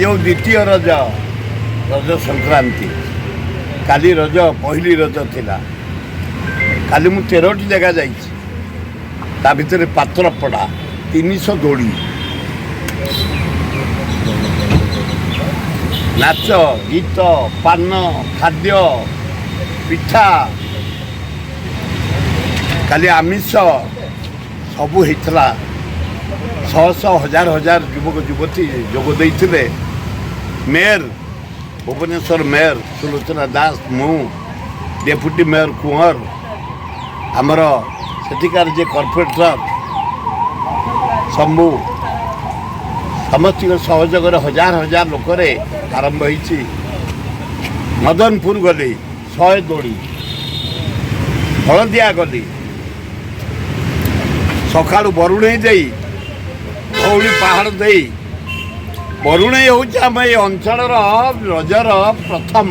आज हूँ द्वितीय रज रज संक्रांति काली रज पहली रज थिला काली मु 13टी जगह जाइछि ता भितर पात्रपड़ा 300 दोड़ी नाच गीत पान खाद्य पिठा काली आमिष सबू होता शह शह हजार हजार युवक युवती जोगद मेयर भुवनेश्वर मेयर सुलोचना दास मु डेप्यूटी मेयर कुंवर आमर सेठिकार जे कॉर्पोरेटर शंभू समस्त सहयोग हजार हजार लोक आरंभ होती मदनपुर गली 100 दोड़ी हलदिया गली सका बरुणे दे धौली पहाड़ दे बरुणे हूँ ये अंचल रजर प्रथम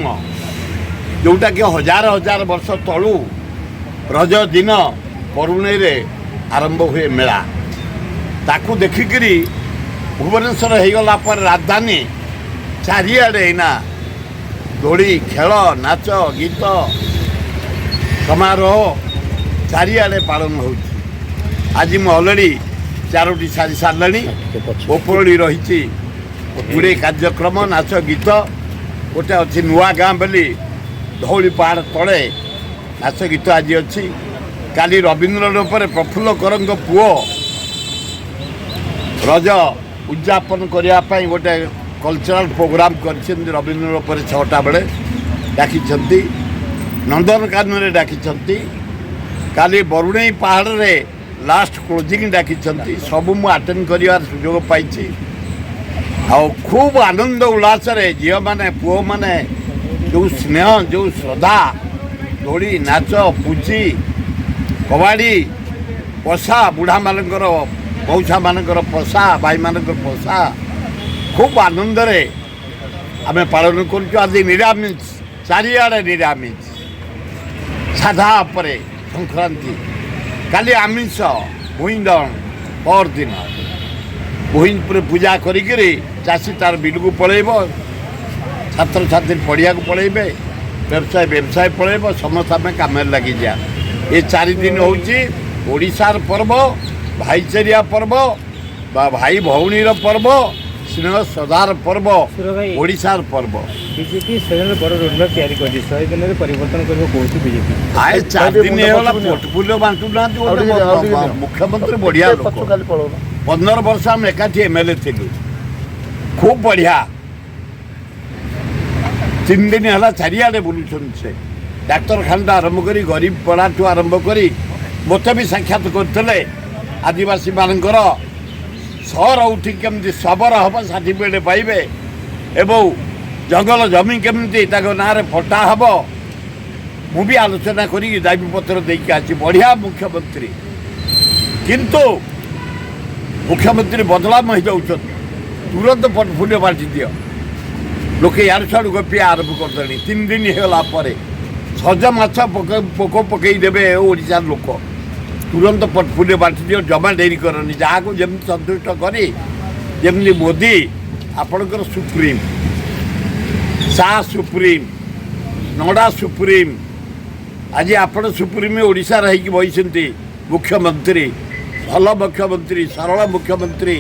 जोटा कि हजार हजार वर्ष तलू रज दिन बरुणे रे आरंभ हुए मेला ताकू देखिकी भुवनेश्वर हो गला पर राजधानी चारिआडे ना दोड़ी खेल नाच गीत समारोह चारिआडे पालन हो आज मु अलरेडी 4टी सारी सारे ओपरड़ी रही गुड़े कार्यक्रम नाच गीत गोटे अच्छी नुआ गाँ बोली धौली पहाड़ तले नाच गीत आज अच्छी काली रवीन्द्र रूप प्रफुल्ल कर पुओ रज उद्यापन करने गोटे कल्चरल प्रोग्राम कर रवीन्द्र रूप 6टा बेले डाकी नंदनकानन डाकी काली बरुणई पहाड़ रे लास्ट क्लोजिंग डाकी सबू मु अटेंड कर सुजोग पाई खूब आनंद उल्लास झील मैंने पुओ मैंने जो स्नेह जो श्रद्धा दोड़ी नाच पूची कबाड़ी पशा बुढ़ा मानकर मौसा मानकर पशा भाई मानकर पशा खूब आनंद आम पालन कर निरामिष चारिआडे निरामिष साधा परे संक्रांति काली आमिष भूईंदन पर दिन भूई पूजा करी चाषी तार बिल को पलैब छात्र छात्री पढ़िया को पलैबे व्यवसाय व्यवसाय पलैब समस्त आम कम लगी जा ये 4 दिन होशार पर्व भाईचारिया पर्व भाई भौणी पर्व स्नेह श्रद्धार पर्व ओडिशार पर्व बीजेपी बड़ रोडमैप तैयारी कर 100 दिन में परिवर्तन कर बीजेपी आए 4 दिन पोर्टफोलियो बांटू ना मुख्यमंत्री बढ़िया लोक 15 वर्ष आम एकाठी एमएलए थिलु खूब बढ़िया 3 दिन है चारिआडे बुलून से डाक्तरखाना आरंभ करी गरीब पड़ा आरंभ करी मत भी साक्षात करते आदिवासी मानकर सहर उठी केमती शबर हम सर्टिफिकेट पाइबे एवं जंगल जमी केमती ना पट्टा हम मु भी आलोचना करी दाबी पत्र देकी आसी बढ़िया मुख्यमंत्री किंतु मुख्यमंत्री बदलाव हो जाऊँ तुरंत पोर्टफोलियो बांटी दियो लोके यार छाड़ू गपिया आरंभ करदे 3 दिन होगा सज माछ पोक पकई देवे ओडिशार लोक तुरंत पोर्टफोलियो बांटी दियो जमा डेरी करनी जहाँ को जमी संतुष्ट करी जमी मोदी आपणकर सुप्रीम शाह सुप्रीम नडा सुप्रीम आज आपण सुप्रीम ओडिशा रही बही मुख्यमंत्री भल मुख्यमंत्री सरल मुख्यमंत्री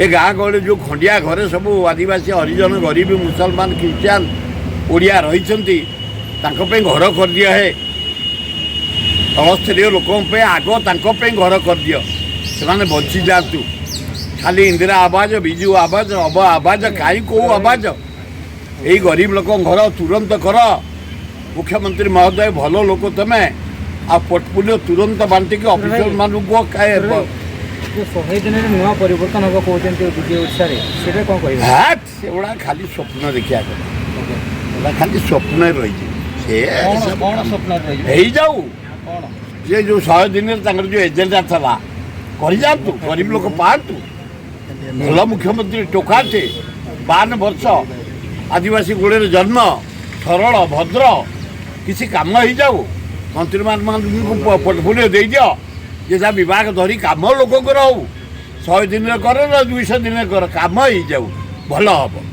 ए गाँ गहली जो खंडिया घरे सब आदिवासी हरिजन गरीब मुसलमान ख्रीस्टान ओडिया रही घर कर दिया है तलस्तरीय लोक आग तांपे घर कर दियो से बची जातु खाली इंदिरा आवाज विजु आवाज अब आवाज कहीं कौ आवाज यही गरीब लोक घर तुरंत कर मुख्यमंत्री महोदय भल लोक तुमे आ पोर्टफोलियो तुरंत बांटिक ऑफिसर मानू जो 100 दिन में नुआ परिवर्तन हम कहते सेगुड़ा खाली स्वप्न देखा खाली स्वप्न रही जाऊ ये जो 100 दिन जो एजेंडा था कर जातु गरीब लोक पातु भल मुख्यमंत्री टोकाटे 52 वर्ष आदिवासी गोड़े जन्म सरल भद्र किसी काम हो जाऊ मंत्री मान पोर्टफोलियो दे दियो जे जहाँ विभाग धरी कम लोक हो 100 दिन कर 200 दिन कर कम हो जाऊ भल हम।